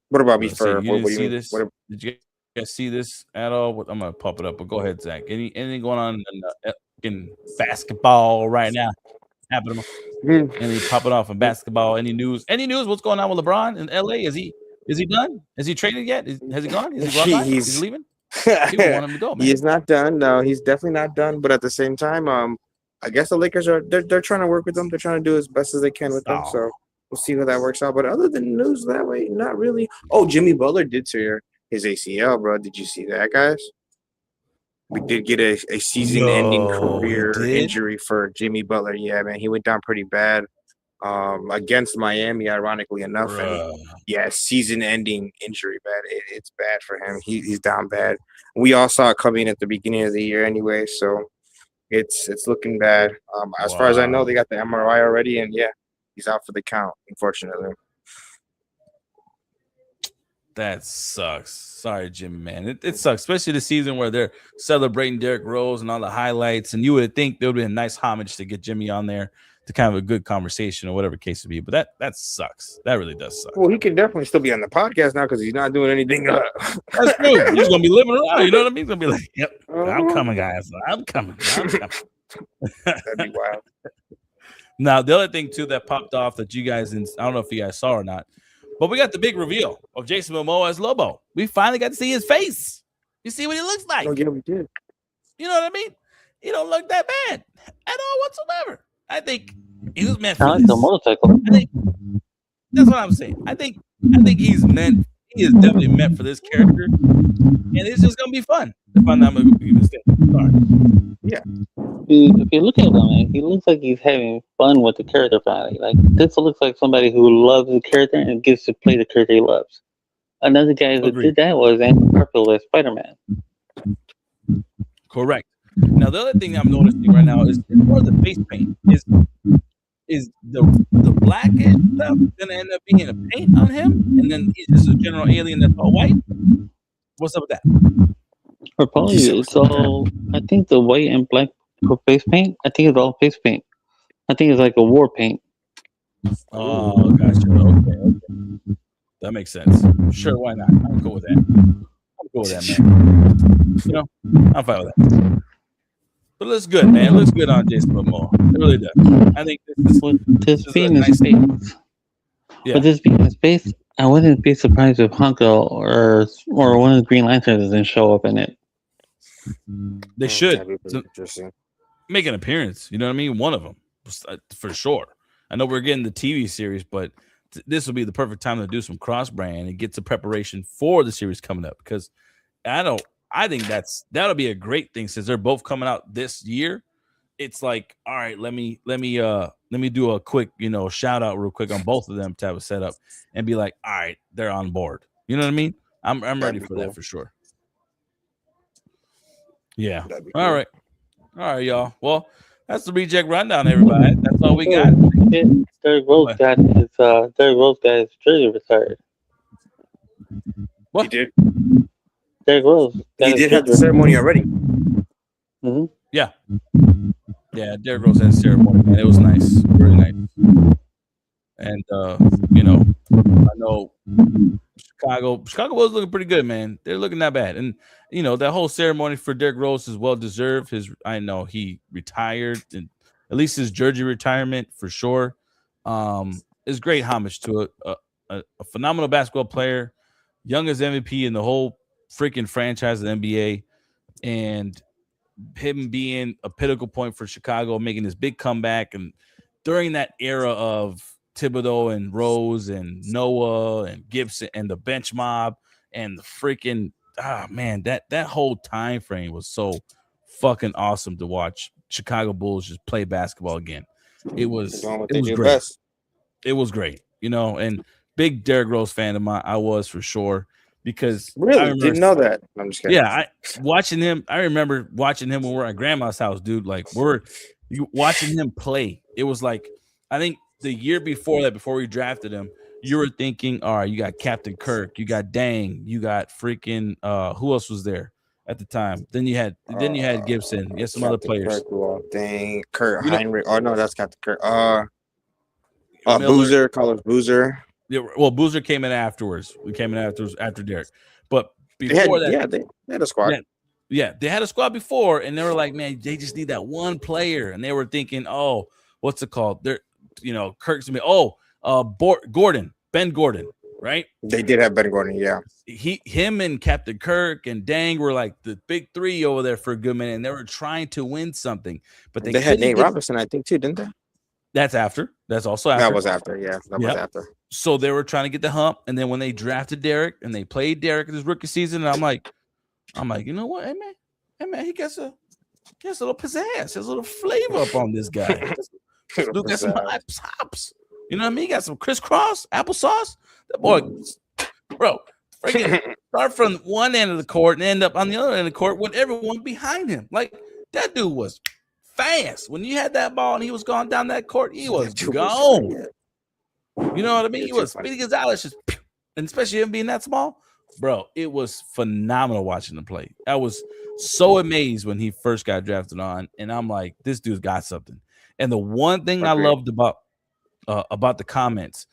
What about me? Did you guys see this at all? I'm gonna pop it up, but go ahead, Zach. Anything going on in basketball right now? Happening? Any popping off in basketball? Any news? Any news? What's going on with LeBron in LA? Is he done? Is he traded yet? Has he gone? Is he gone? Is he leaving? People want him to go, man. He is not done. No, he's definitely not done. But at the same time, I guess the Lakers they're trying to work with them. They're trying to do as best as they can with them. So we'll see how that works out. But other than news that way, not really. Oh, Jimmy Butler did tear his ACL, bro. Did you see that, guys? We did get a season-ending career injury for Jimmy Butler. Yeah, man, he went down pretty bad against Miami, ironically enough. And yeah, season-ending injury, bad. It's bad for him. He's down bad. We all saw it coming at the beginning of the year anyway, so it's looking bad. As far as I know, they got the MRI already, and yeah, he's out for the count, unfortunately. That sucks. Sorry, Jimmy, man. It sucks, especially the season where they're celebrating Derrick Rose and all the highlights. And you would think there would be a nice homage to get Jimmy on there to kind of a good conversation or whatever case would be. But that sucks. That really does suck. Well, he can definitely still be on the podcast now because he's not doing anything. That's true. He's gonna be living around. You know what I mean? He's gonna be like, "Yep, I'm coming, guys. I'm coming. That'd be wild. Now, the other thing too that popped off that you guys, I don't know if you guys saw or not. But we got the big reveal of Jason Momoa as Lobo. We finally got to see his face. You see what he looks like. Oh, yeah, we did. You know what I mean? He don't look that bad at all whatsoever. I think he was meant for this. The motorcycle. That's what I'm saying. I think he is definitely meant for this character. And it's just gonna be fun. If I'm not gonna be mistaken. Sorry. Yeah. Dude, if you look at him, man, he looks like he's having fun with the character finally. Like this looks like somebody who loves the character and gets to play the character he loves. Another guy who did that was Andrew Garfield as Spider-Man. Correct. Now the other thing I'm noticing right now is more of the face paint. Is the blackish stuff gonna end up being a paint on him, and then he's just a general alien that's all white? What's up with that? Or probably it's all. I think the white and black face paint. I think it's all face paint. I think it's like a war paint. Oh, gotcha. Okay. That makes sense. Sure, why not? I'm cool with that. I'm cool with that, man. You know, I'm fine with that. But it looks good, man. It looks good on Jason Momoa. It really does. I think this being in space. Yeah. With this being in space, I wouldn't be surprised if Honko or one of the Green Lanterns doesn't show up in it. They should make an appearance. You know what I mean? One of them, for sure. I know we're getting the TV series, but this will be the perfect time to do some cross brand and get some preparation for the series coming up. Because I think that'll be a great thing since they're both coming out this year. It's like, all right, let me do a quick, shout out real quick on both of them to have a setup and be like, all right, they're on board. You know what I mean? I'm ready for that for sure. Yeah. Cool. All right, y'all. Well, that's the ReJect rundown, everybody. That's all we got. Derrick Rose got his jersey retired. What? He did. Derrick Rose. He did have the ceremony already. Mm-hmm. Yeah. Yeah, Derrick Rose had a ceremony, man. It was nice. Really nice. And I know Chicago was looking pretty good, man. They're looking not bad. And that whole ceremony for Derrick Rose is well deserved. I know he retired, and at least his jersey retirement for sure. Is great homage to a phenomenal basketball player, youngest MVP in the whole freaking franchise of the NBA, and him being a pinnacle point for Chicago, making this big comeback. And during that era of Thibodeau and Rose and Noah and Gibson and the bench mob and the freaking that whole time frame was so fucking awesome to watch Chicago Bulls just play basketball again. It was great. Best. It was great, and big Derrick Rose fan of mine. I was for sure. Because really didn't know that. I'm just kidding. Yeah, I remember watching him when we were at grandma's house, dude. Like watching him play. It was like, I think the year before that, before we drafted him, you were thinking, all right, you got Captain Kirk, you got Dang, you got freaking who else was there at the time? Then you had Gibson, you had some other players. Kirk, Dang, Kurt Heinrich. Oh no, that's Captain Kirk. Boozer, Carlos Boozer. Yeah, well, Boozer came in afterwards. We came in after Derek. But before that. Yeah, they had a squad. Yeah, they had a squad before, and they were like, man, they just need that one player. And they were thinking, oh, what's it called? They're, Kirk's gonna be, Ben Gordon, right? They did have Ben Gordon, yeah. Him and Captain Kirk and Dang were like the big three over there for a good minute, and they were trying to win something, but they had Nate Robinson, I think, too, didn't they? That's after. That's also after. That was after, yeah. That was after. So they were trying to get the hump, and then when they drafted Derek and they played Derek in his rookie season, and I'm like, you know what, hey man, he gets a little pizzazz, a little flavor up on this guy. Dude got some hops. You know what I mean? He got some crisscross applesauce. That boy, bro, freaking start from one end of the court and end up on the other end of the court with everyone behind him. Like, that dude was fast. When you had that ball and he was going down that court, he was gone. You know what I mean? He was Speedy Gonzalez, and especially him being that small, bro. It was phenomenal watching him play. I was so amazed when he first got drafted on, and I'm like, this dude's got something. And the one thing I loved about the comments,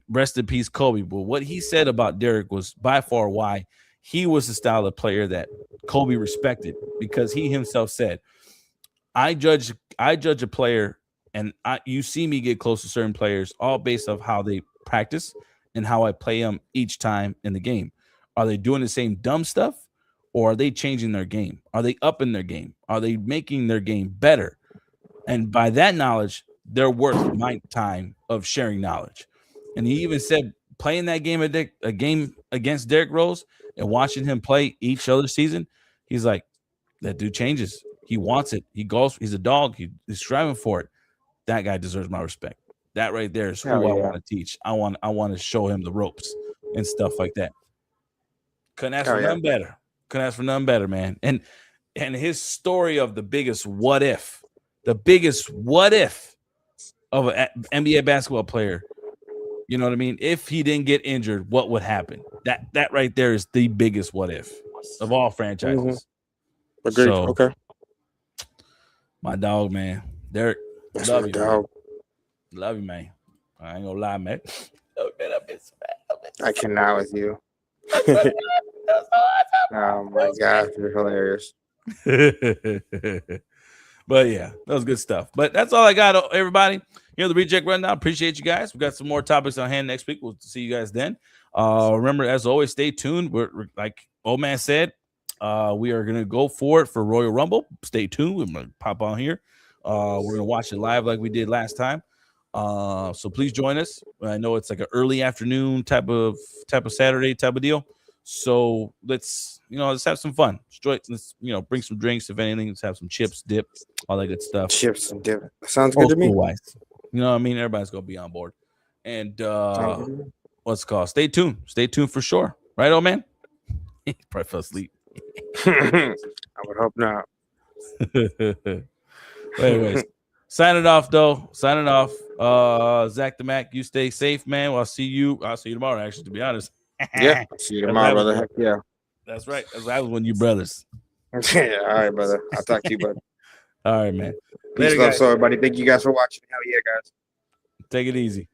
rest in peace, Kobe, but what he said about Derek was by far why he was the style of player that Kobe respected, because he himself said, I judge a player, and you see me get close to certain players all based off how they practice and how I play them each time in the game. Are they doing the same dumb stuff, or are they changing their game? Are they upping their game? Are they making their game better? And by that knowledge, they're worth my time of sharing knowledge. And he even said, playing that game a game against Derrick Rose and watching him play each other season, he's like, that dude changes. He wants it. He goes. He's a dog. He's striving for it. That guy deserves my respect. That right there is who I want to teach. I want to show him the ropes and stuff like that. Couldn't ask for nothing better. Couldn't ask for nothing better, man. And his story of the biggest what if of an NBA basketball player. You know what I mean? If he didn't get injured, what would happen? That right there is the biggest what if of all franchises. Mm-hmm. Agreed. So, okay. My dog, man. Derek, that's love you, dog. Man. Love you, man. I ain't gonna lie, man. I cannot with you. Oh my gosh, you're hilarious. But yeah, that was good stuff. But that's all I got, everybody. The ReJect rundown. Appreciate you guys. We got some more topics on hand next week. We'll see you guys then. Remember, as always, stay tuned. We're like Old Man said, we are gonna go for it for Royal Rumble. Stay tuned. We're gonna pop on here. We're gonna watch it live like we did last time. So please join us. I know it's like an early afternoon type of Saturday type of deal. So let's have some fun. Let's bring some drinks, if anything. Let's have some chips, dip, all that good stuff. Chips and dip. Sounds good to me. Wise. You know what I mean? Everybody's gonna be on board. And what's it called? Stay tuned. Stay tuned for sure. Right, old man? He probably fell asleep. I would hope not. Anyways, signing off though. Zach the Mac, you stay safe, man. I'll see you tomorrow, actually, to be honest. Yeah, I'll see you tomorrow, brother. Heck yeah. That's right. That was when you brothers. Yeah, all right, brother. I'll talk to you, bud. All right, man. Peace, love, so everybody. Thank you guys for watching. Hell yeah, guys. Take it easy.